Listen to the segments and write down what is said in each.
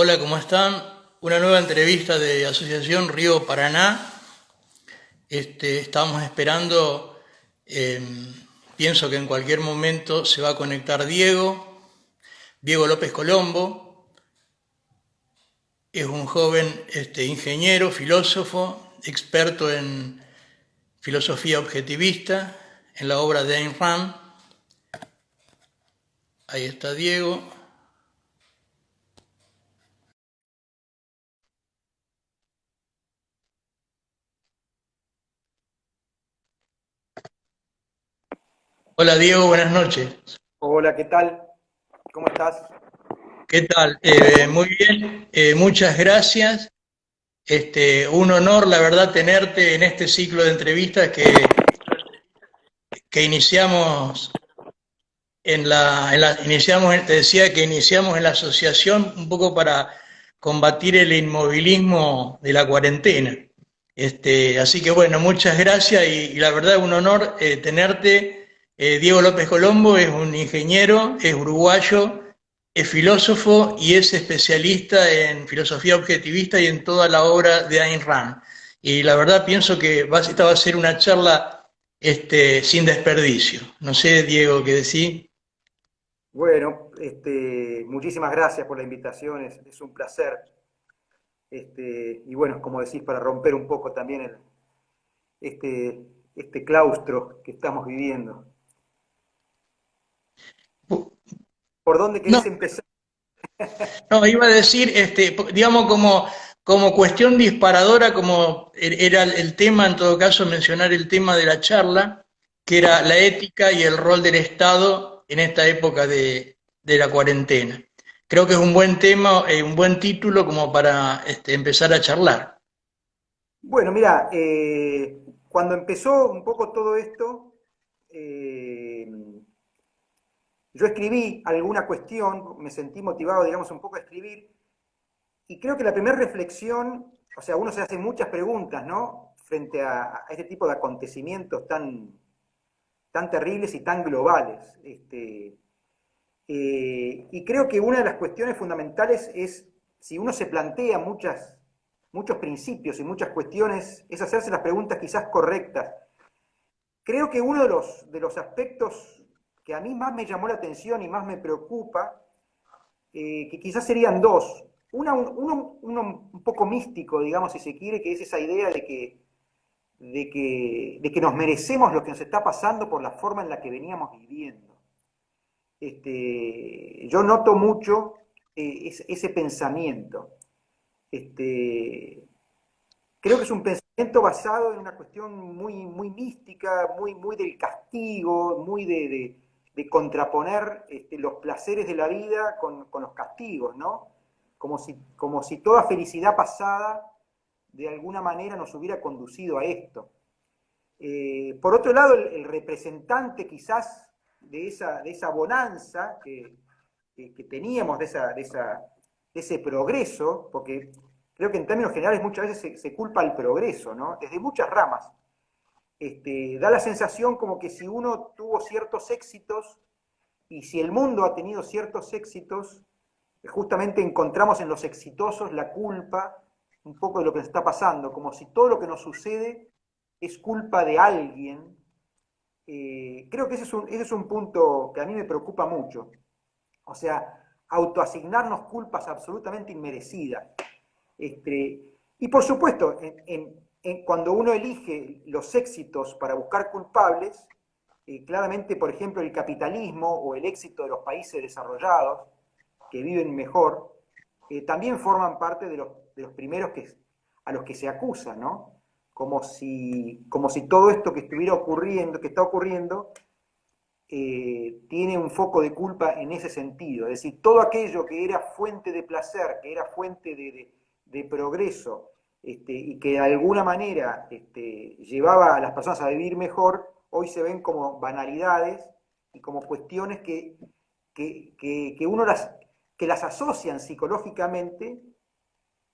Hola, ¿cómo están? Una nueva entrevista de Asociación Río Paraná. Estábamos esperando, eh, pienso que en cualquier momento se va a conectar Diego López Colombo. Es un joven ingeniero, filósofo, experto en filosofía objetivista, en la obra de Ayn Rand. Ahí está Diego. Hola Diego, buenas noches. Hola, ¿qué tal? ¿Cómo estás? ¿Qué tal? Muy bien, muchas gracias. Un honor, la verdad, tenerte en este ciclo de entrevistas que iniciamos te decía que iniciamos en la asociación un poco para combatir el inmovilismo de la cuarentena. Así que bueno, muchas gracias y la verdad es un honor tenerte. Diego López Colombo es un ingeniero, es uruguayo, es filósofo y es especialista en filosofía objetivista y en toda la obra de Ayn Rand. Y la verdad pienso que esta va a ser una charla sin desperdicio. No sé, Diego, qué decís. Bueno, muchísimas gracias por la invitación, es un placer. Y bueno, como decís, para romper un poco también este claustro que estamos viviendo. ¿Por dónde No, querés empezar? no, iba a decir, digamos, como cuestión disparadora, como era el tema, en todo caso, mencionar el tema de la charla, que era la ética y el rol del Estado en esta época de la cuarentena. Creo que es un buen tema, un buen título como para empezar a charlar. Bueno, mira, cuando empezó un poco todo esto, eh, yo escribí alguna cuestión, me sentí motivado, digamos, un poco a escribir. Y creo que la primera reflexión, o sea, uno se hace muchas preguntas, ¿no? Frente a este tipo de acontecimientos tan terribles y tan globales. Y creo que una de las cuestiones fundamentales es, si uno se plantea muchos principios y muchas cuestiones, es hacerse las preguntas quizás correctas. Creo que uno de los aspectos que a mí más me llamó la atención y más me preocupa que quizás serían dos. Uno un poco místico, digamos, si se quiere, que es esa idea de que nos merecemos lo que nos está pasando por la forma en la que veníamos viviendo. Yo noto mucho ese pensamiento. Este, Creo que es un pensamiento basado en una cuestión muy mística, muy del castigo, muy de contraponer los placeres de la vida con los castigos, ¿no? Como si toda felicidad pasada de alguna manera nos hubiera conducido a esto. Por otro lado, el representante quizás de esa bonanza que teníamos, de ese progreso, porque creo que en términos generales muchas veces se culpa al progreso, ¿no? Desde muchas ramas. Da la sensación como que si uno tuvo ciertos éxitos y si el mundo ha tenido ciertos éxitos, justamente encontramos en los exitosos la culpa un poco de lo que nos está pasando, como si todo lo que nos sucede es culpa de alguien. Creo que ese es un punto que a mí me preocupa mucho. O sea, autoasignarnos culpas absolutamente inmerecidas. Y por supuesto, cuando uno elige los éxitos para buscar culpables, claramente, por ejemplo, el capitalismo o el éxito de los países desarrollados, que viven mejor, también forman parte de los primeros a los que se acusa, ¿no? Como si todo esto que estuviera ocurriendo, que está ocurriendo, tiene un foco de culpa en ese sentido. Es decir, todo aquello que era fuente de placer, que era fuente de progreso, y que de alguna manera llevaba a las personas a vivir mejor, hoy se ven como banalidades y como cuestiones que uno que las asocian psicológicamente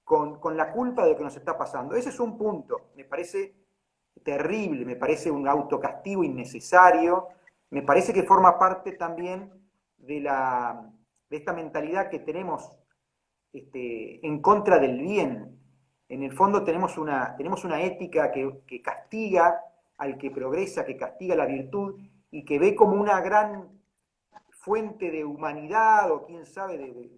con la culpa de lo que nos está pasando. Ese es un punto, me parece terrible, me parece un autocastigo innecesario, me parece que forma parte también de esta mentalidad que tenemos en contra del bien. En el fondo tenemos una ética que castiga al que progresa, que castiga la virtud y que ve como una gran fuente de humanidad o quién sabe,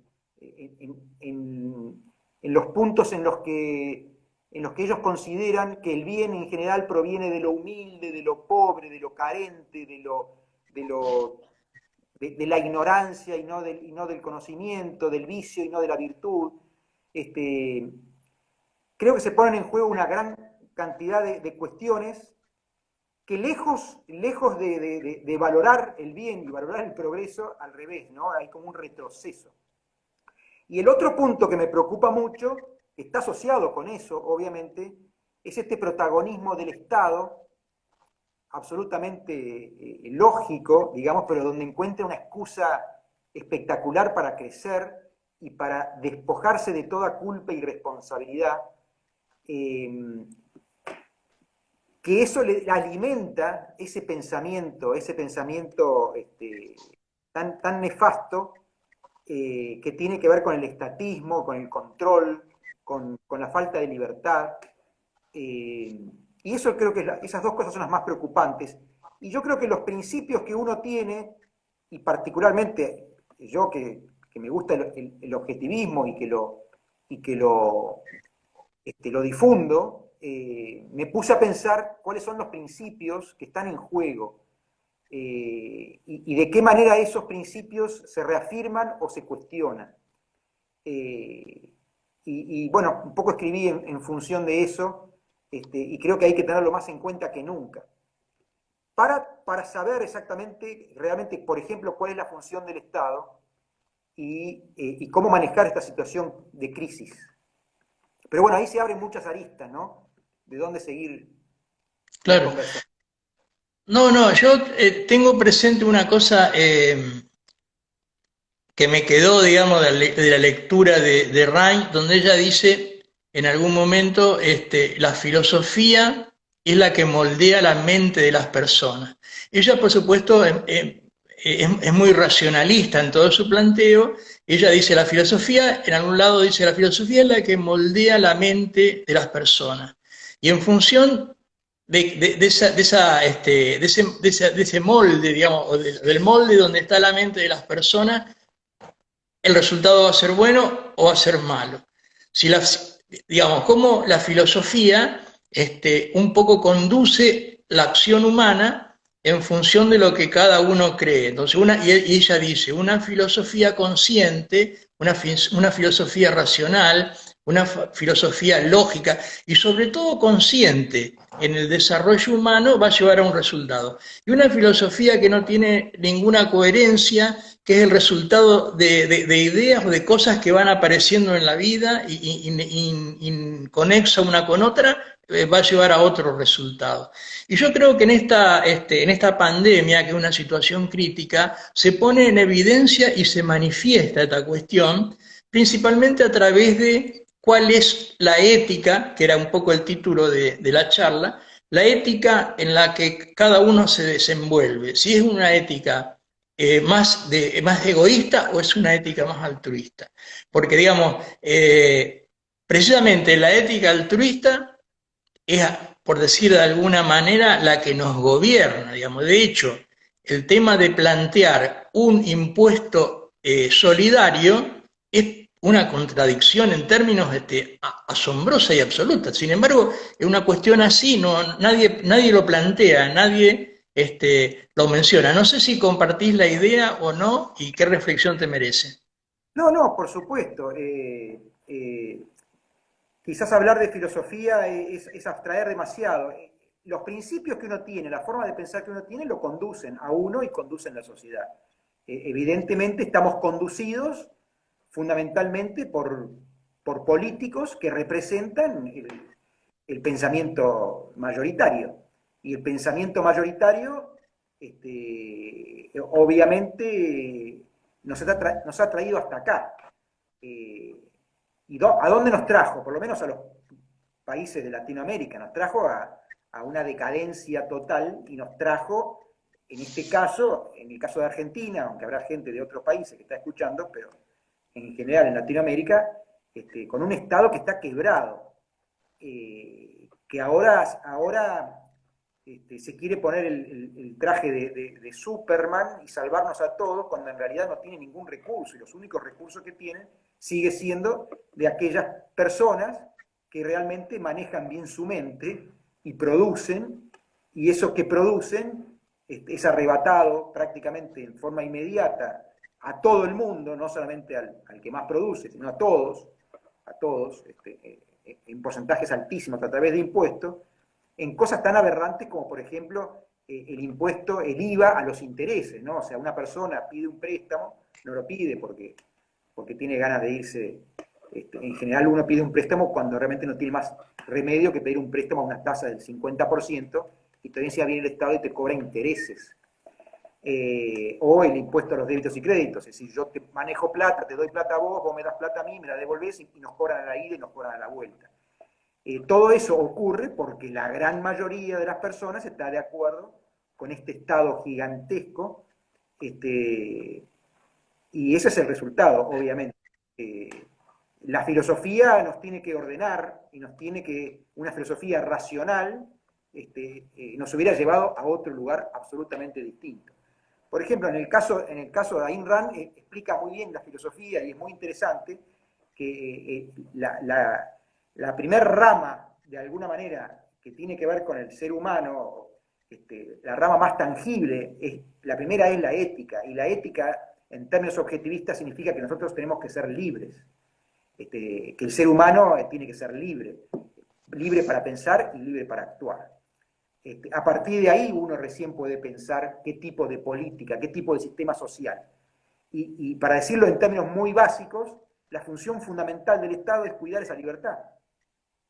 en los puntos en los que ellos consideran que el bien en general proviene de lo humilde, de lo pobre, de lo carente, de la ignorancia y no del conocimiento, del vicio y no de la virtud. Creo que se ponen en juego una gran cantidad de cuestiones que lejos de valorar el bien y valorar el progreso, al revés, ¿no? Hay como un retroceso. Y el otro punto que me preocupa mucho, que está asociado con eso, obviamente, es este protagonismo del Estado, absolutamente lógico, digamos, pero donde encuentra una excusa espectacular para crecer y para despojarse de toda culpa y responsabilidad, que eso le alimenta ese pensamiento tan nefasto, que tiene que ver con el estatismo, con el control, con la falta de libertad. Y eso creo que esas dos cosas son las más preocupantes. Y yo creo que los principios que uno tiene, y particularmente yo que me gusta el objetivismo y que lo difundo, me puse a pensar cuáles son los principios que están en juego, y de qué manera esos principios se reafirman o se cuestionan. Y bueno, un poco escribí en función de eso, y creo que hay que tenerlo más en cuenta que nunca. Para saber exactamente, realmente, por ejemplo, cuál es la función del Estado y cómo manejar esta situación de crisis. Pero bueno, ahí se abren muchas aristas, ¿no? De dónde seguir la Claro. conversación. No, no, yo tengo presente una cosa que me quedó, digamos, de la lectura de Rain, donde ella dice en algún momento, la filosofía es la que moldea la mente de las personas. Ella, por supuesto, es muy racionalista en todo su planteo. Ella dice, la filosofía, en algún lado dice, la filosofía es la que moldea la mente de las personas. Y en función de ese molde, digamos, o del molde donde está la mente de las personas, el resultado va a ser bueno o va a ser malo. Si la, digamos, cómo la filosofía un poco conduce la acción humana en función de lo que cada uno cree. Entonces, y ella dice, una filosofía consciente, una filosofía racional, una filosofía lógica y sobre todo consciente en el desarrollo humano va a llevar a un resultado. Y una filosofía que no tiene ninguna coherencia, que es el resultado de ideas o de cosas que van apareciendo en la vida y inconexa una con otra, va a llevar a otro resultado. Y yo creo que en esta pandemia, que es una situación crítica, se pone en evidencia y se manifiesta esta cuestión, principalmente a través de cuál es la ética, que era un poco el título de la charla, la ética en la que cada uno se desenvuelve. Si es una ética más egoísta o es una ética más altruista. Porque, digamos, precisamente la ética altruista es, por decir de alguna manera, la que nos gobierna, digamos. De hecho, el tema de plantear un impuesto solidario es una contradicción en términos asombrosa y absoluta. Sin embargo, es una cuestión así, no, nadie lo plantea, nadie lo menciona. No sé si compartís la idea o no y qué reflexión te merece. No, no, por supuesto. Quizás hablar de filosofía es abstraer demasiado. Los principios que uno tiene, la forma de pensar que uno tiene, lo conducen a uno y conducen a la sociedad. Evidentemente estamos conducidos fundamentalmente por políticos que representan el pensamiento mayoritario. Y el pensamiento mayoritario, obviamente, nos ha traído hasta acá. ¿Y a dónde nos trajo? Por lo menos a los países de Latinoamérica, nos trajo a una decadencia total y nos trajo, en este caso, en el caso de Argentina, aunque habrá gente de otros países que está escuchando, pero en general en Latinoamérica, con un Estado que está quebrado, que ahora se quiere poner el traje de Superman y salvarnos a todos, cuando en realidad no tiene ningún recurso, y los únicos recursos que tienen sigue siendo de aquellas personas que realmente manejan bien su mente y producen, y eso que producen es arrebatado prácticamente en forma inmediata a todo el mundo, no solamente al que más produce, sino a todos en porcentajes altísimos a través de impuestos, en cosas tan aberrantes como, por ejemplo, el impuesto, el IVA a los intereses, ¿no? O sea, una persona pide un préstamo, no lo pide porque tiene ganas de irse. En general uno pide un préstamo cuando realmente no tiene más remedio que pedir un préstamo a una tasa del 50% y te viene bien el Estado y te cobra intereses. O el impuesto a los débitos y créditos, es decir, yo te manejo plata, te doy plata a vos, vos me das plata a mí, me la devolvés y nos cobran a la ida y nos cobran a la vuelta. Todo eso ocurre porque la gran mayoría de las personas está de acuerdo con este Estado gigantesco, y ese es el resultado, obviamente. La filosofía nos tiene que ordenar y una filosofía racional nos hubiera llevado a otro lugar absolutamente distinto. Por ejemplo, en el caso de Ayn Rand explica muy bien la filosofía y es muy interesante que la primera rama, de alguna manera, que tiene que ver con el ser humano, la rama más tangible, la primera es la ética, y la ética, en términos objetivistas, significa que nosotros tenemos que ser libres, que el ser humano tiene que ser libre, libre para pensar y libre para actuar. A partir de ahí uno recién puede pensar qué tipo de política, qué tipo de sistema social. Y para decirlo en términos muy básicos, la función fundamental del Estado es cuidar esa libertad.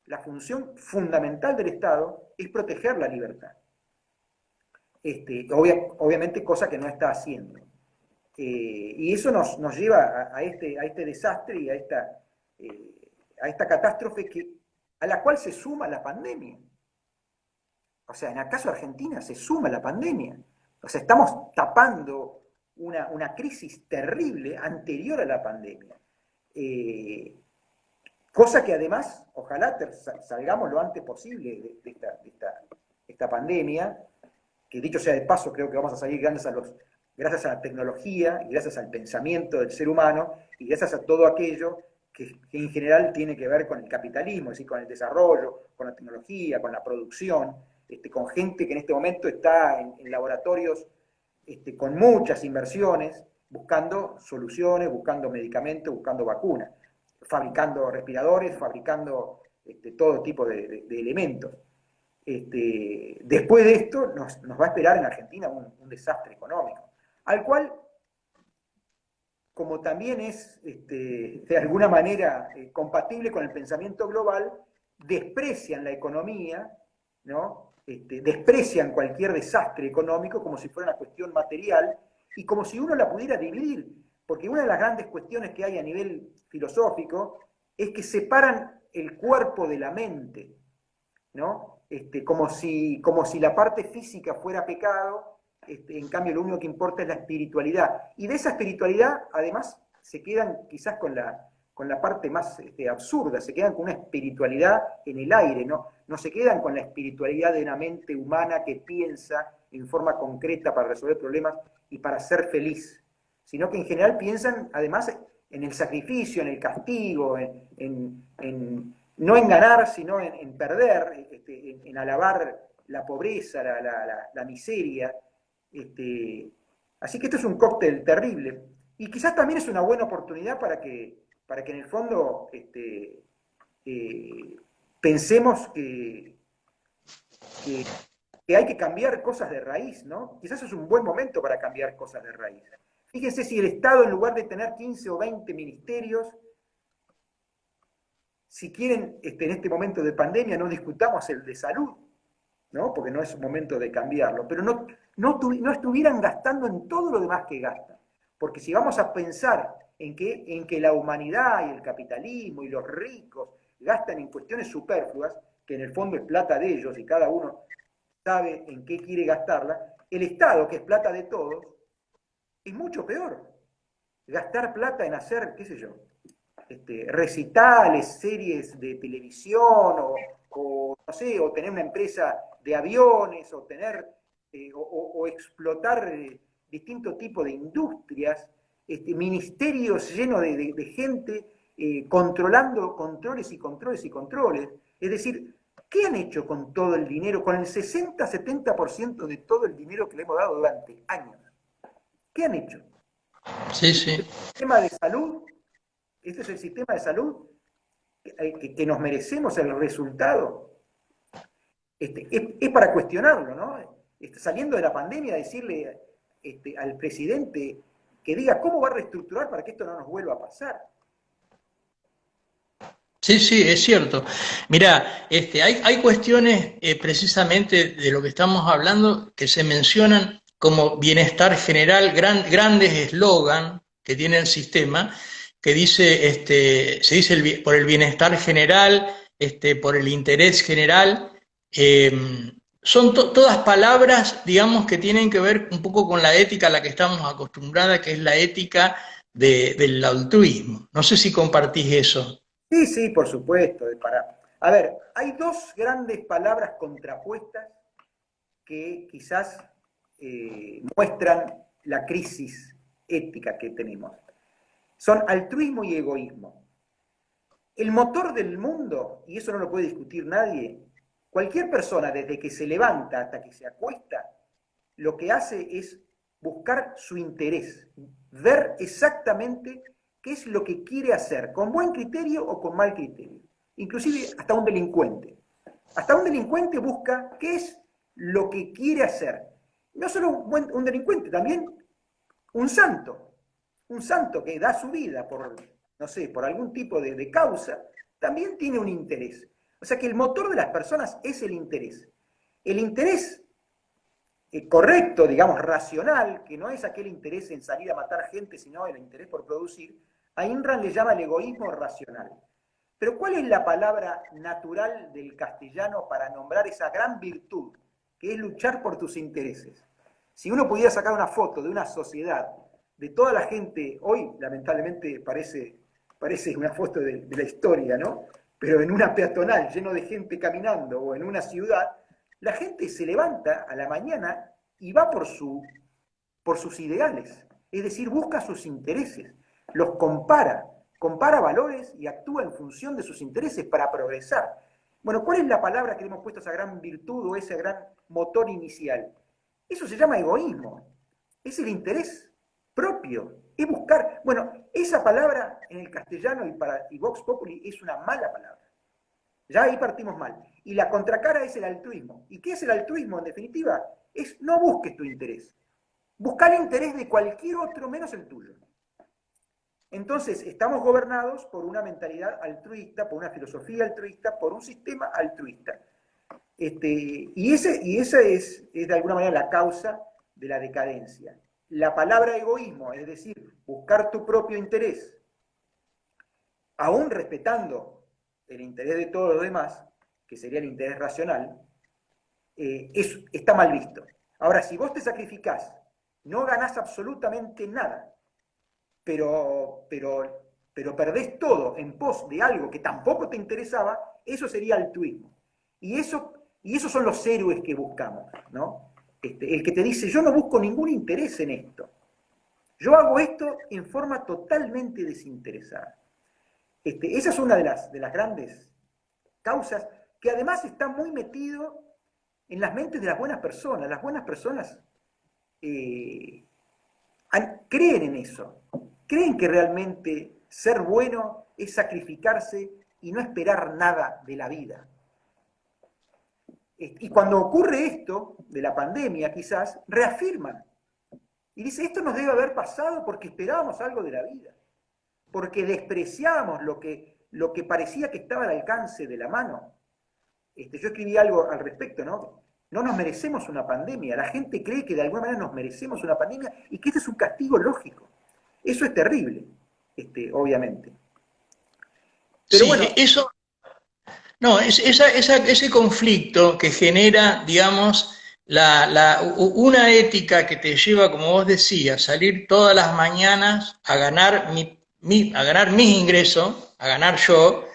La función fundamental del Estado es proteger la libertad. Obviamente cosa que no está haciendo. Y eso nos lleva a este desastre y a esta catástrofe a la cual se suma la pandemia. O sea, en el caso de Argentina se suma la pandemia. O sea, estamos tapando una crisis terrible anterior a la pandemia. Cosa que además, ojalá salgamos lo antes posible de esta pandemia, que dicho sea de paso, creo que vamos a salir gracias a la tecnología y gracias al pensamiento del ser humano y gracias a todo aquello que en general tiene que ver con el capitalismo, es decir, con el desarrollo, con la tecnología, con la producción, con gente que en este momento está en laboratorios con muchas inversiones, buscando soluciones, buscando medicamentos, buscando vacunas, fabricando respiradores, fabricando todo tipo de elementos. Después de esto nos va a esperar en Argentina un desastre económico, al cual, como también es de alguna manera compatible con el pensamiento global, desprecian la economía, ¿no? Desprecian cualquier desastre económico como si fuera una cuestión material y como si uno la pudiera dividir, porque una de las grandes cuestiones que hay a nivel filosófico es que separan el cuerpo de la mente, ¿no? Como si la parte física fuera pecado, en cambio lo único que importa es la espiritualidad. Y de esa espiritualidad, además, se quedan quizás con la parte más absurda, se quedan con una espiritualidad en el aire, no se quedan con la espiritualidad de una mente humana que piensa en forma concreta para resolver problemas y para ser feliz, sino que en general piensan, además, en el sacrificio, en el castigo, no en ganar, sino en perder, en alabar la pobreza, la miseria. Así que esto es un cóctel terrible. Y quizás también es una buena oportunidad para que en el fondo pensemos que hay que cambiar cosas de raíz, ¿no? Quizás es un buen momento para cambiar cosas de raíz. Fíjense si el Estado, en lugar de tener 15 o 20 ministerios, si quieren, en este momento de pandemia, no discutamos el de salud, ¿no? Porque no es un momento de cambiarlo, pero no estuvieran gastando en todo lo demás que gastan. Porque si vamos a pensar en que la humanidad y el capitalismo y los ricos gastan en cuestiones superfluas, que en el fondo es plata de ellos y cada uno sabe en qué quiere gastarla, el Estado, que es plata de todos, es mucho peor. Gastar plata en hacer, qué sé yo, recitales, series de televisión, no sé, o tener una empresa de aviones, o tener, o explotar distintos tipos de industrias, ministerios llenos de gente controlando controles y controles y controles. Es decir, ¿qué han hecho con todo el dinero, con el 60-70% de todo el dinero que le hemos dado durante años? ¿Qué han hecho? Sí, sí. Sistema de salud, este es el sistema de salud que nos merecemos el resultado. Es para cuestionarlo, ¿no? Saliendo de la pandemia, decirle al presidente que diga cómo va a reestructurar para que esto no nos vuelva a pasar. Sí, sí, es cierto. Mirá, hay cuestiones precisamente de lo que estamos hablando que se mencionan como bienestar general, grandes eslogan que tiene el sistema, que dice, se dice por el bienestar general, por el interés general. eh, Son todas palabras, digamos, que tienen que ver un poco con la ética a la que estamos acostumbrados, que es la ética del altruismo. No sé si compartís eso. Sí, sí, por supuesto. A ver, hay dos grandes palabras contrapuestas que quizás muestran la crisis ética que tenemos. Son altruismo y egoísmo. El motor del mundo, y eso no lo puede discutir nadie, cualquier persona desde que se levanta hasta que se acuesta, lo que hace es buscar su interés, ver exactamente qué es lo que quiere hacer, con buen criterio o con mal criterio. Inclusive hasta un delincuente. Hasta un delincuente busca qué es lo que quiere hacer. No solo un delincuente, también un santo. Un santo que da su vida por, no sé, por algún tipo de causa, también tiene un interés. O sea que el motor de las personas es el interés. El interés correcto, digamos, racional, que no es aquel interés en salir a matar gente, sino el interés por producir, a Ayn Rand le llama el egoísmo racional. Pero ¿cuál es la palabra natural del castellano para nombrar esa gran virtud, que es luchar por tus intereses? Si uno pudiera sacar una foto de una sociedad, de toda la gente, hoy lamentablemente parece una foto de la historia, ¿no? Pero en una peatonal lleno de gente caminando o en una ciudad, la gente se levanta a la mañana y va por sus ideales, es decir, busca sus intereses, los compara valores y actúa en función de sus intereses para progresar. Bueno, ¿cuál es la palabra que le hemos puesto a esa gran virtud o ese gran motor inicial? Eso se llama egoísmo, es el interés propio, es buscar. Bueno, esa palabra en el castellano y Vox Populi es una mala palabra. Ya ahí partimos mal. Y la contracara es el altruismo. ¿Y qué es el altruismo? En definitiva, es no busques tu interés. Buscar el interés de cualquier otro menos el tuyo. Entonces, estamos gobernados por una mentalidad altruista, por una filosofía altruista, por un sistema altruista. Y esa es de alguna manera la causa de la decadencia. La palabra egoísmo, es decir, buscar tu propio interés, aún respetando el interés de todos los demás, que sería el interés racional, está mal visto. Ahora, si vos te sacrificás, no ganás absolutamente nada, pero perdés todo en pos de algo que tampoco te interesaba, eso sería altruismo. Y esos son los héroes que buscamos, ¿no? El que te dice, yo no busco ningún interés en esto. Yo hago esto en forma totalmente desinteresada. Esa es una de las grandes causas que además está muy metido en las mentes de las buenas personas. Las buenas personas creen en eso. Creen que realmente ser bueno es sacrificarse y no esperar nada de la vida. Y cuando ocurre esto, de la pandemia quizás, reafirman. Y dice, esto nos debe haber pasado porque esperábamos algo de la vida. Porque despreciábamos lo que parecía que estaba al alcance de la mano. Yo escribí algo al respecto, ¿no? No nos merecemos una pandemia. La gente cree que de alguna manera nos merecemos una pandemia y que este es un castigo lógico. Eso es terrible, obviamente. Pero Sí, bueno, eso, no, ese conflicto que genera, digamos, una ética que te lleva, como vos decías, salir todas las mañanas a ganar a ganar mis ingresos, a ganar yo,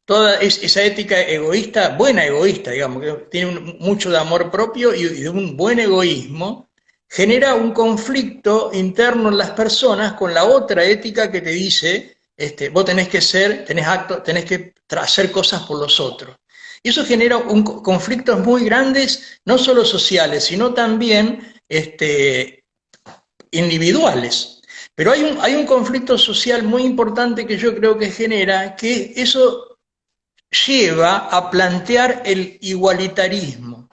toda esa ética egoísta, buena egoísta, digamos, que tiene mucho de amor propio y de un buen egoísmo, genera un conflicto interno en las personas con la otra ética que te dice, vos tenés que ser, tenés que hacer cosas por los otros. Y eso genera conflictos muy grandes, no solo sociales, sino también individuales. Pero hay un conflicto social muy importante que yo creo que genera, que eso lleva a plantear el igualitarismo.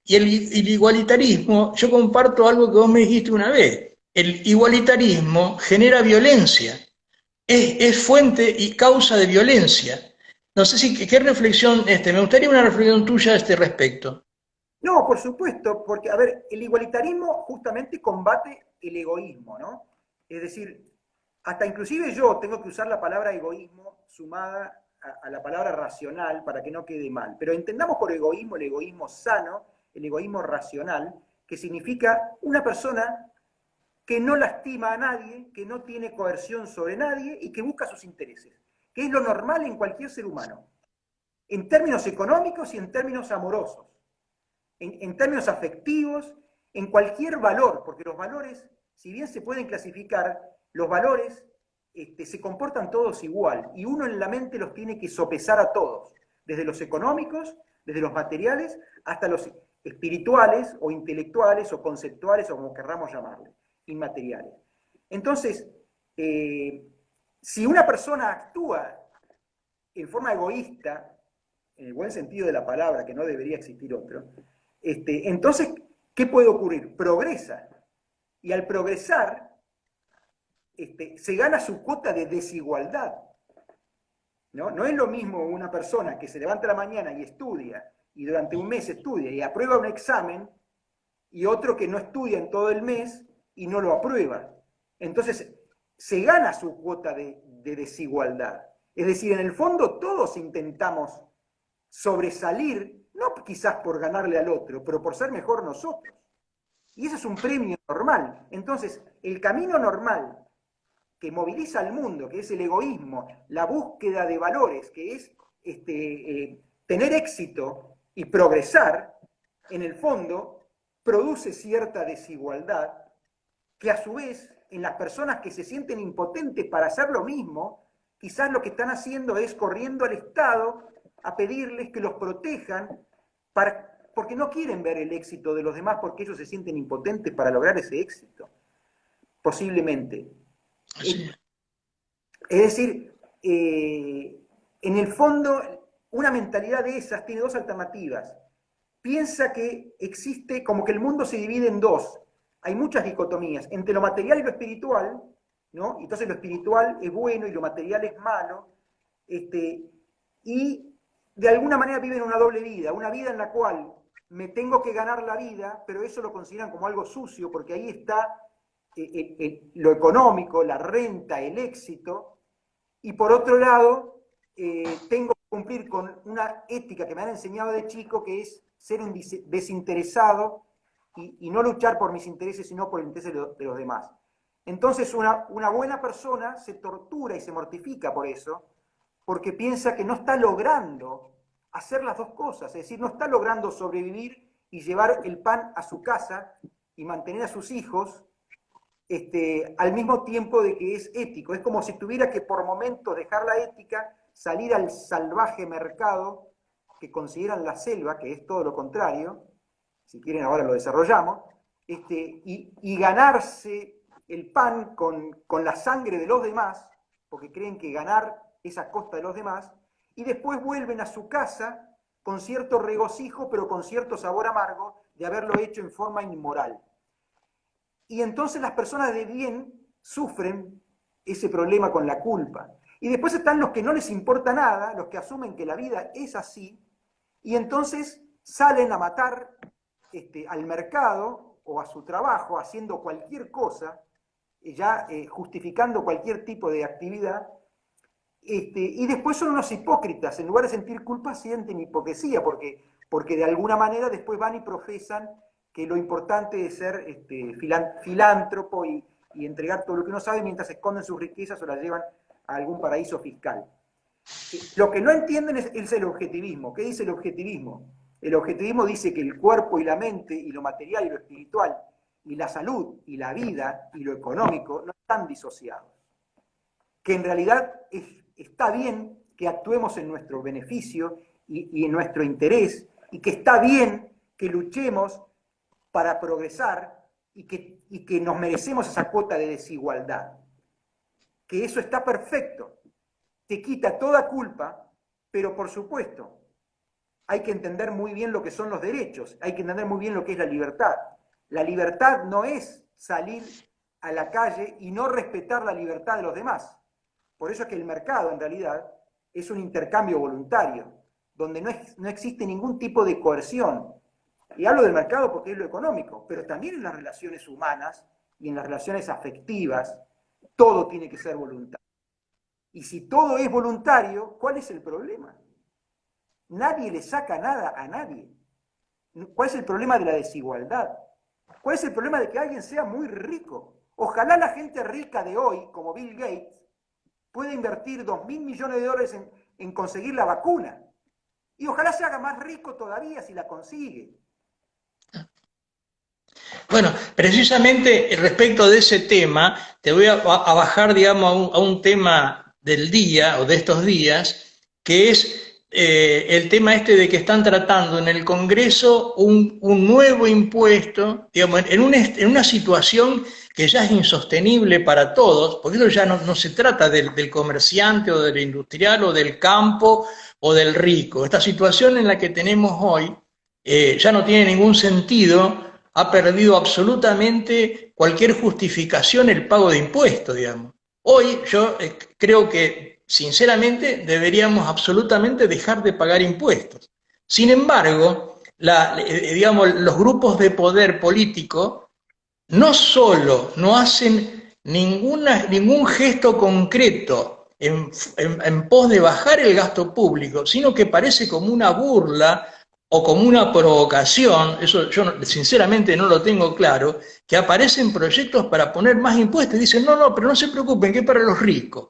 Y el igualitarismo, yo comparto algo que vos me dijiste una vez, el igualitarismo genera violencia, es fuente y causa de violencia. No sé si, ¿qué reflexión, me gustaría una reflexión tuya a este respecto? No, por supuesto, porque, a ver, el igualitarismo justamente combate el egoísmo, ¿no? Es decir, hasta inclusive yo tengo que usar la palabra egoísmo sumada a la palabra racional para que no quede mal. Pero entendamos por egoísmo el egoísmo sano, el egoísmo racional, que significa una persona que no lastima a nadie, que no tiene coerción sobre nadie y que busca sus intereses, que es lo normal en cualquier ser humano, en términos económicos y en términos amorosos, en términos afectivos, en cualquier valor, porque los valores, si bien se pueden clasificar, los valores se comportan todos igual y uno en la mente los tiene que sopesar a todos, desde los económicos, desde los materiales, hasta los espirituales o intelectuales o conceptuales o como querramos llamarle, inmateriales. Entonces, si una persona actúa en forma egoísta, en el buen sentido de la palabra, que no debería existir otro, entonces, ¿qué puede ocurrir? Progresa. Y al progresar, se gana su cuota de desigualdad. ¿No? No es lo mismo una persona que se levanta a la mañana y estudia, y durante un mes estudia y aprueba un examen, y otro que no estudia en todo el mes y no lo aprueba. Entonces, se gana su cuota de desigualdad. Es decir, en el fondo todos intentamos sobresalir, no quizás por ganarle al otro, pero por ser mejor nosotros. Y eso es un premio normal. Entonces, el camino normal que moviliza al mundo, que es el egoísmo, la búsqueda de valores, que es tener éxito y progresar, en el fondo produce cierta desigualdad que a su vez en las personas que se sienten impotentes para hacer lo mismo, quizás lo que están haciendo es corriendo al Estado a pedirles que los protejan porque no quieren ver el éxito de los demás porque ellos se sienten impotentes para lograr ese éxito, posiblemente. Así. Es decir, en el fondo, una mentalidad de esas tiene dos alternativas. Piensa que existe, como que el mundo se divide en dos. Hay muchas dicotomías entre lo material y lo espiritual, ¿no? Entonces lo espiritual es bueno y lo material es malo, y de alguna manera viven una doble vida, una vida en la cual me tengo que ganar la vida, pero eso lo consideran como algo sucio, porque ahí está lo económico, la renta, el éxito, y por otro lado, tengo que cumplir con una ética que me han enseñado de chico, que es ser un desinteresado y no luchar por mis intereses, sino por el interés de los demás. Entonces, una buena persona se tortura y se mortifica por eso, porque piensa que no está logrando hacer las dos cosas, es decir, no está logrando sobrevivir y llevar el pan a su casa y mantener a sus hijos, al mismo tiempo de que es ético. Es como si tuviera que por momentos dejar la ética, salir al salvaje mercado que consideran la selva, que es todo lo contrario, si quieren ahora lo desarrollamos, y ganarse el pan con la sangre de los demás, porque creen que ganar es a costa de los demás, y después vuelven a su casa con cierto regocijo, pero con cierto sabor amargo de haberlo hecho en forma inmoral. Y entonces las personas de bien sufren ese problema con la culpa. Y después están los que no les importa nada, los que asumen que la vida es así, y entonces salen a matar al mercado o a su trabajo haciendo cualquier cosa, ya justificando cualquier tipo de actividad, y después son unos hipócritas, en lugar de sentir culpa sienten hipocresía, porque de alguna manera después van y profesan que lo importante es ser filántropo y entregar todo lo que uno sabe mientras esconden sus riquezas o las llevan a algún paraíso fiscal. Lo que no entienden es el objetivismo. ¿Qué dice el objetivismo? El objetivismo dice que el cuerpo y la mente y lo material y lo espiritual y la salud y la vida y lo económico no están disociados. Que en realidad está bien que actuemos en nuestro beneficio y en nuestro interés, y que está bien que luchemos para progresar y que nos merecemos esa cuota de desigualdad. Que eso está perfecto. Te quita toda culpa, pero por supuesto, hay que entender muy bien lo que son los derechos, hay que entender muy bien lo que es la libertad. La libertad no es salir a la calle y no respetar la libertad de los demás. Por eso es que el mercado, en realidad, es un intercambio voluntario, donde no existe ningún tipo de coerción. Y hablo del mercado porque es lo económico, pero también en las relaciones humanas y en las relaciones afectivas, todo tiene que ser voluntario. Y si todo es voluntario, ¿cuál es el problema? Nadie le saca nada a nadie. ¿Cuál es el problema de la desigualdad? ¿Cuál es el problema de que alguien sea muy rico? Ojalá la gente rica de hoy, como Bill Gates, pueda invertir 2.000 millones de dólares en conseguir la vacuna. Y ojalá se haga más rico todavía si la consigue. Bueno, precisamente respecto de ese tema, te voy a bajar, digamos, a un tema del día o de estos días, que es el tema este de que están tratando en el Congreso un nuevo impuesto, digamos, en una situación que ya es insostenible para todos, porque eso ya no se trata del comerciante o del industrial o del campo o del rico. Esta situación en la que tenemos hoy ya no tiene ningún sentido, ha perdido absolutamente cualquier justificación el pago de impuestos, digamos. Hoy yo creo que, sinceramente, deberíamos absolutamente dejar de pagar impuestos. Sin embargo, digamos, los grupos de poder político no solo no hacen ningún gesto concreto en pos de bajar el gasto público, sino que parece como una burla o como una provocación, eso yo sinceramente no lo tengo claro, que aparecen proyectos para poner más impuestos y dicen, no, pero no se preocupen, que es para los ricos.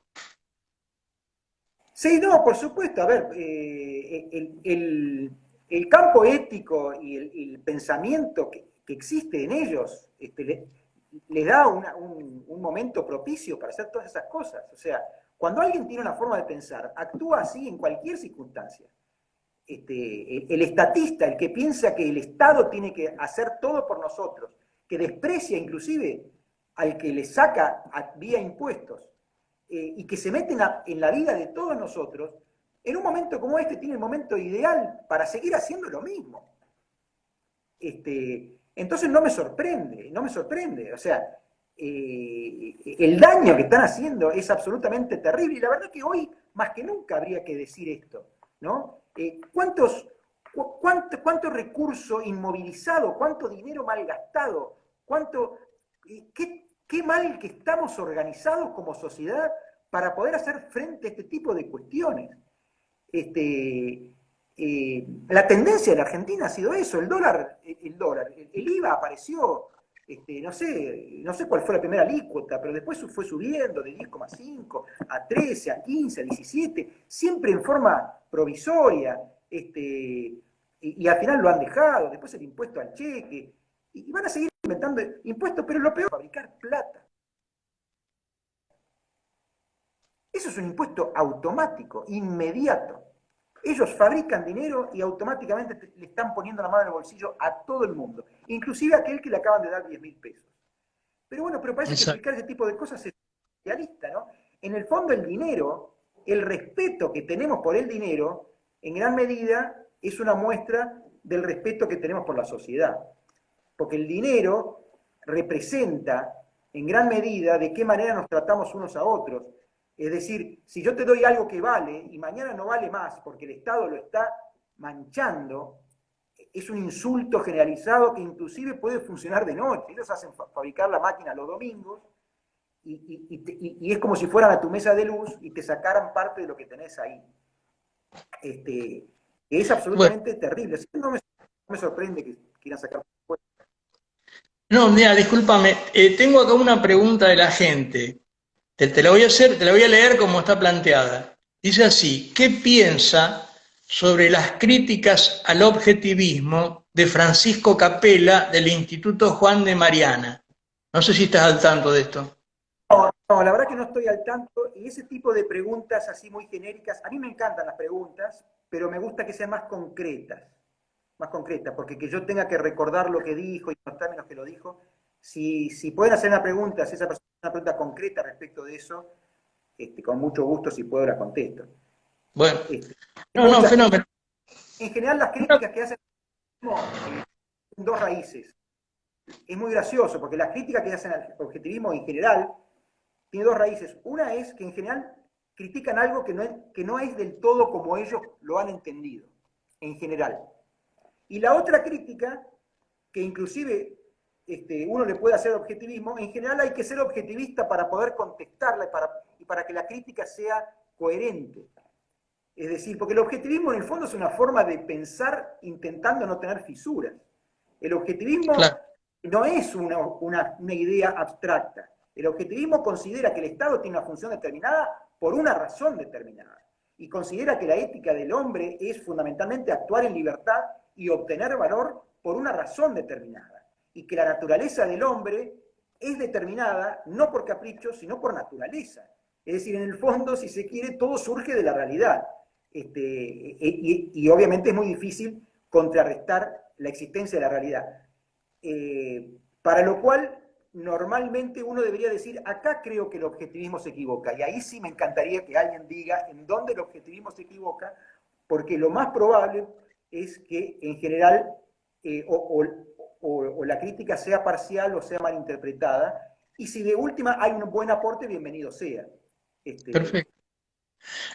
Sí, no, por supuesto. A ver, el campo ético y el pensamiento que existe en ellos le da un momento propicio para hacer todas esas cosas. O sea, cuando alguien tiene una forma de pensar, actúa así en cualquier circunstancia. El estatista, el que piensa que el Estado tiene que hacer todo por nosotros, que desprecia inclusive al que le saca vía impuestos, y que se mete en la vida de todos nosotros, en un momento como este tiene el momento ideal para seguir haciendo lo mismo. Entonces no me sorprende, o sea, el daño que están haciendo es absolutamente terrible, y la verdad que hoy más que nunca habría que decir esto, ¿no? ¿Cuánto recurso inmovilizado, cuánto dinero malgastado, qué mal que estamos organizados como sociedad para poder hacer frente a este tipo de cuestiones? La tendencia de la Argentina ha sido eso, el dólar, el IVA apareció, no sé cuál fue la primera alícuota, pero después fue subiendo de 10,5 a 13, a 15, a 17, siempre en forma provisoria, y al final lo han dejado, después el impuesto al cheque, y van a seguir inventando impuestos, pero lo peor es fabricar plata. Eso es un impuesto automático, inmediato. Ellos fabrican dinero y automáticamente le están poniendo la mano en el bolsillo a todo el mundo, inclusive a aquel que le acaban de dar 10.000 pesos. Pero bueno, parece que explicar ese tipo de cosas es realista, ¿no? En el fondo el dinero, el respeto que tenemos por el dinero, en gran medida es una muestra del respeto que tenemos por la sociedad. Porque el dinero representa en gran medida de qué manera nos tratamos unos a otros. Es decir, si yo te doy algo que vale y mañana no vale más porque el Estado lo está manchando, es un insulto generalizado que inclusive puede funcionar de noche. Ellos hacen fabricar la máquina los domingos y es como si fueran a tu mesa de luz y te sacaran parte de lo que tenés ahí. Es absolutamente terrible. No me sorprende que quieran sacar. No, mira, discúlpame, tengo acá una pregunta de la gente. Te la voy a hacer, te la voy a leer como está planteada. Dice así: ¿qué piensa sobre las críticas al objetivismo de Francisco Capella del Instituto Juan de Mariana? No sé si estás al tanto de esto. No, la verdad que no estoy al tanto y ese tipo de preguntas así muy genéricas, a mí me encantan las preguntas, pero me gusta que sean más concretas, porque que yo tenga que recordar lo que dijo y los términos que lo dijo, si pueden hacer una pregunta, si esa persona hace una pregunta concreta respecto de eso, con mucho gusto si puedo la contesto. Bueno, Este, hay no, no, muchas, fenómeno. en general las críticas que hacen tienen dos raíces. Es muy gracioso, porque las críticas que hacen al objetivismo en general tiene dos raíces. Una es que en general critican algo que no es del todo como ellos lo han entendido, en general. Y la otra crítica, que inclusive uno le puede hacer objetivismo, en general hay que ser objetivista para poder contestarla y para que la crítica sea coherente. Es decir, porque el objetivismo en el fondo es una forma de pensar intentando no tener fisuras. El objetivismo Claro, no es una idea abstracta. El objetivismo considera que el Estado tiene una función determinada por una razón determinada. Y considera que la ética del hombre es fundamentalmente actuar en libertad y obtener valor por una razón determinada. Y que la naturaleza del hombre es determinada no por capricho, sino por naturaleza. Es decir, en el fondo, si se quiere, todo surge de la realidad. Y obviamente es muy difícil contrarrestar la existencia de la realidad. Para lo cual, normalmente uno debería decir, acá creo que el objetivismo se equivoca. Y ahí sí me encantaría que alguien diga en dónde el objetivismo se equivoca, porque lo más probable es que en general o la crítica sea parcial o sea malinterpretada. Y si de última hay un buen aporte, bienvenido sea. Este, perfecto.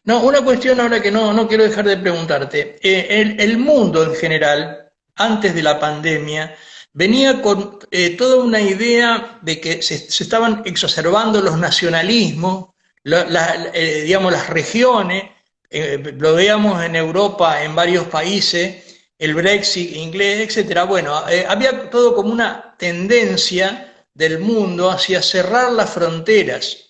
No, una cuestión ahora que no quiero dejar de preguntarte. El mundo en general, antes de la pandemia, venía con toda una idea de que se estaban exacerbando los nacionalismos, digamos, las regiones, lo veíamos en Europa, en varios países, el Brexit inglés, etcétera. Bueno, había todo como una tendencia del mundo hacia cerrar las fronteras.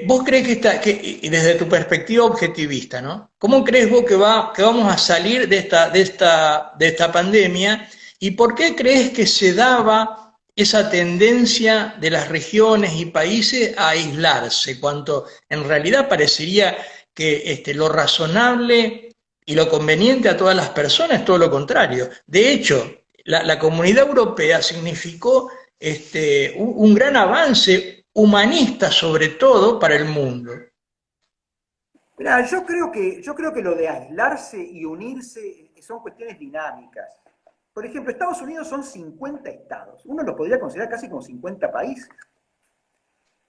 ¿Vos crees y desde tu perspectiva objetivista, ¿no? ¿Cómo crees vos que vamos a salir de esta pandemia? ¿Y por qué crees que se daba esa tendencia de las regiones y países a aislarse, cuando en realidad parecería que lo razonable y lo conveniente a todas las personas es todo lo contrario? De hecho, la Comunidad Europea significó un gran avance humanista, sobre todo para el mundo. Mirá, yo creo que lo de aislarse y unirse son cuestiones dinámicas. Por ejemplo, Estados Unidos son 50 estados. Uno los podría considerar casi como 50 países.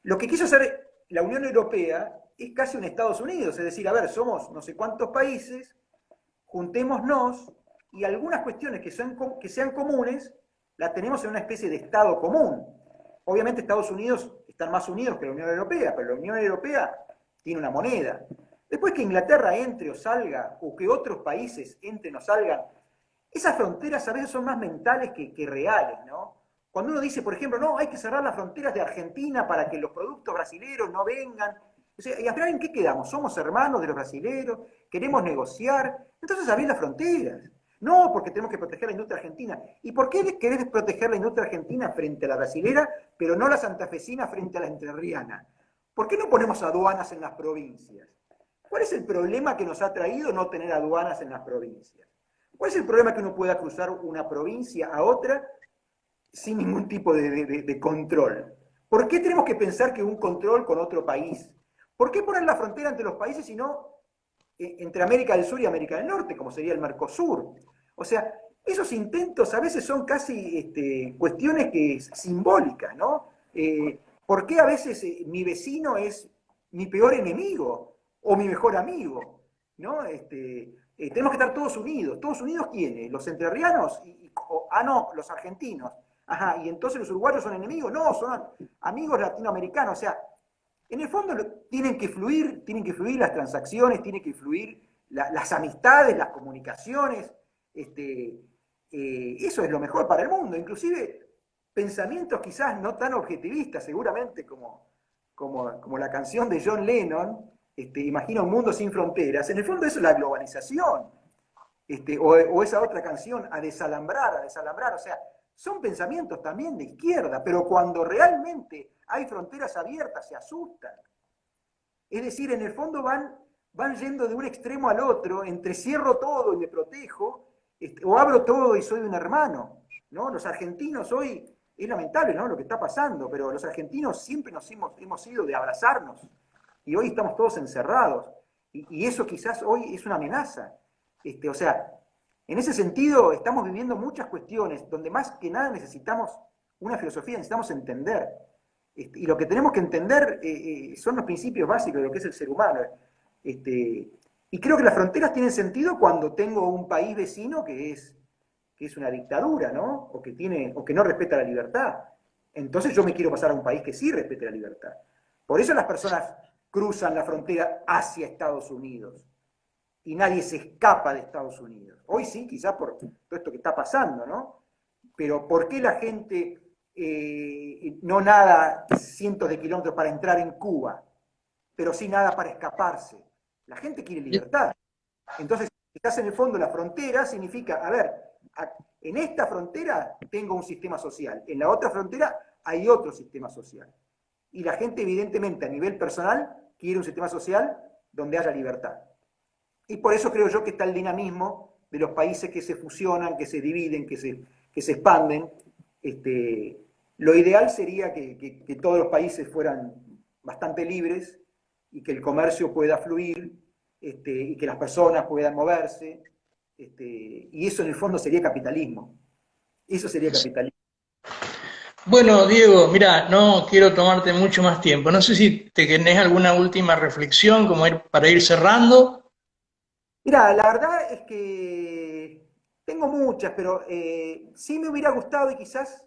Lo que quiso hacer la Unión Europea es casi un Estados Unidos, es decir, a ver, somos no sé cuántos países, juntémonos y algunas cuestiones que sean comunes las tenemos en una especie de Estado común. Obviamente Estados Unidos están más unidos que la Unión Europea, pero la Unión Europea tiene una moneda. Después que Inglaterra entre o salga, o que otros países entren o salgan, esas fronteras a veces son más mentales que reales, ¿no? Cuando uno dice, por ejemplo, no, hay que cerrar las fronteras de Argentina para que los productos brasileños no vengan. O sea, ¿y al final en qué quedamos? ¿Somos hermanos de los brasileros? ¿Queremos negociar? Entonces abrir las fronteras. No, porque tenemos que proteger la industria argentina. ¿Y por qué querés proteger la industria argentina frente a la brasilera, pero no la santafesina frente a la entrerriana? ¿Por qué no ponemos aduanas en las provincias? ¿Cuál es el problema que nos ha traído no tener aduanas en las provincias? ¿Cuál es el problema que uno pueda cruzar una provincia a otra sin ningún tipo de control? ¿Por qué tenemos que pensar que un control con otro país? ¿Por qué poner la frontera entre los países y no entre América del Sur y América del Norte, como sería el Mercosur? O sea, esos intentos a veces son casi cuestiones simbólicas, ¿no? ¿Por qué a veces mi vecino es mi peor enemigo o mi mejor amigo? ¿No? Tenemos que estar todos unidos. ¿Todos unidos quiénes? ¿Los entrerrianos? No, los argentinos. Ajá, y entonces los uruguayos son enemigos. No, son amigos latinoamericanos. O sea, en el fondo tienen que fluir las transacciones, tienen que fluir las amistades, las comunicaciones. Eso es lo mejor para el mundo. Inclusive, pensamientos quizás no tan objetivistas, seguramente como la canción de John Lennon, Imagina un mundo sin fronteras, en el fondo eso es la globalización, o esa otra canción, a desalambrar, o sea, son pensamientos también de izquierda, pero cuando realmente hay fronteras abiertas se asustan. Es decir, en el fondo van yendo de un extremo al otro, entre cierro todo y me protejo, o abro todo y soy un hermano, ¿no? Los argentinos hoy, es lamentable, ¿no?, lo que está pasando, pero los argentinos siempre hemos sido de abrazarnos, y hoy estamos todos encerrados, y eso quizás hoy es una amenaza. O sea, en ese sentido estamos viviendo muchas cuestiones donde más que nada necesitamos una filosofía, necesitamos entender. Y lo que tenemos que entender son los principios básicos de lo que es el ser humano. Y creo que las fronteras tienen sentido cuando tengo un país vecino que es una dictadura, ¿no? O que no respeta la libertad. Entonces yo me quiero pasar a un país que sí respete la libertad. Por eso las personas cruzan la frontera hacia Estados Unidos. Y nadie se escapa de Estados Unidos. Hoy sí, quizás por todo esto que está pasando, ¿no? Pero ¿por qué la gente no nada cientos de kilómetros para entrar en Cuba, pero sí nada para escaparse? La gente quiere libertad. Entonces, quizás en el fondo la frontera significa, a ver, en esta frontera tengo un sistema social, en la otra frontera hay otro sistema social. Y la gente evidentemente a nivel personal quiere un sistema social donde haya libertad. Y por eso creo yo que está el dinamismo de los países que se fusionan, que se dividen, que se expanden. Lo ideal sería que todos los países fueran bastante libres y que el comercio pueda fluir, y que las personas puedan moverse, y eso en el fondo sería capitalismo. Eso sería capitalismo. Bueno, Diego, mira, no quiero tomarte mucho más tiempo. No sé si te tenés alguna última reflexión como para ir cerrando. Mira, la verdad es que tengo muchas, pero sí me hubiera gustado y quizás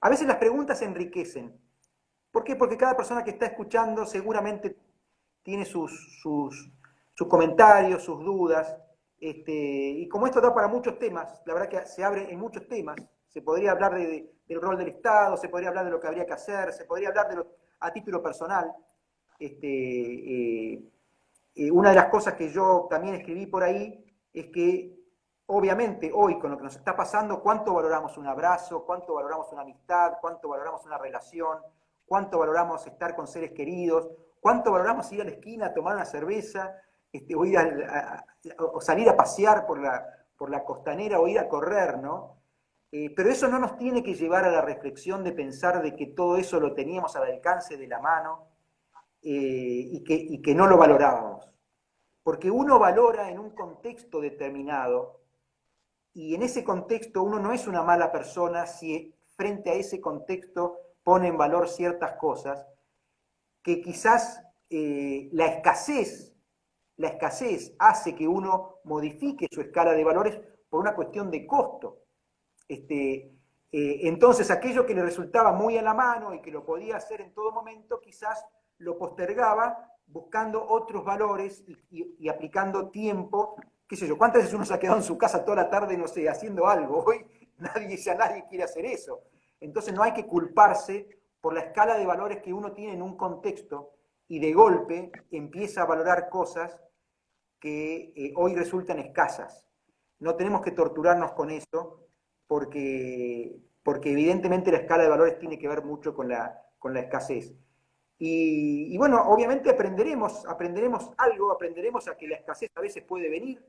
a veces las preguntas enriquecen. ¿Por qué? Porque cada persona que está escuchando seguramente tiene sus comentarios, sus dudas, y como esto da para muchos temas, la verdad que se abre en muchos temas, se podría hablar del rol del Estado, se podría hablar de lo que habría que hacer, se podría hablar a título personal. Una de las cosas que yo también escribí por ahí es que obviamente hoy con lo que nos está pasando, cuánto valoramos un abrazo, cuánto valoramos una amistad, cuánto valoramos una relación, cuánto valoramos estar con seres queridos, cuánto valoramos ir a la esquina a tomar una cerveza, o, o salir a pasear por la costanera o ir a correr, ¿no? Pero eso no nos tiene que llevar a la reflexión de pensar de que todo eso lo teníamos al alcance de la mano, y que no lo valorábamos. Porque uno valora en un contexto determinado, y en ese contexto uno no es una mala persona si frente a ese contexto pone en valor ciertas cosas que quizás la escasez hace que uno modifique su escala de valores por una cuestión de costo. Entonces aquello que le resultaba muy a la mano y que lo podía hacer en todo momento, quizás lo postergaba buscando otros valores y aplicando tiempo, qué sé yo, ¿cuántas veces uno se ha quedado en su casa toda la tarde, no sé, haciendo algo? Hoy nadie quiere hacer eso. Entonces no hay que culparse por la escala de valores que uno tiene en un contexto y de golpe empieza a valorar cosas que hoy resultan escasas. No tenemos que torturarnos con eso porque evidentemente la escala de valores tiene que ver mucho con la escasez. Y bueno, obviamente aprenderemos algo, aprenderemos a que la escasez a veces puede venir,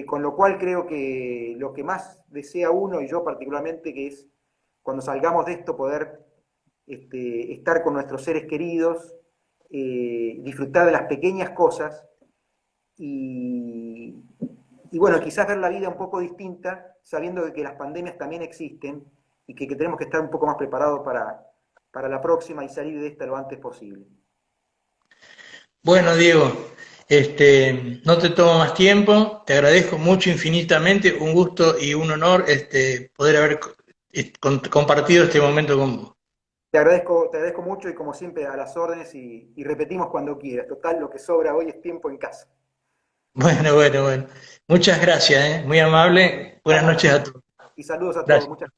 con lo cual creo que lo que más desea uno, y yo particularmente, que es cuando salgamos de esto poder estar con nuestros seres queridos, disfrutar de las pequeñas cosas y, y bueno, quizás ver la vida un poco distinta, sabiendo de que las pandemias también existen y que tenemos que estar un poco más preparados para la próxima y salir de esta lo antes posible. Bueno, Diego, no te tomo más tiempo, te agradezco mucho infinitamente, un gusto y un honor poder haber compartido este momento con vos. Te agradezco mucho y como siempre a las órdenes y repetimos cuando quieras. Total, lo que sobra hoy es tiempo en casa. Bueno, bueno, bueno. Muchas gracias, ¿eh? Muy amable. Buenas Gracias noches a todos. y saludos a todos. Gracias. Muchas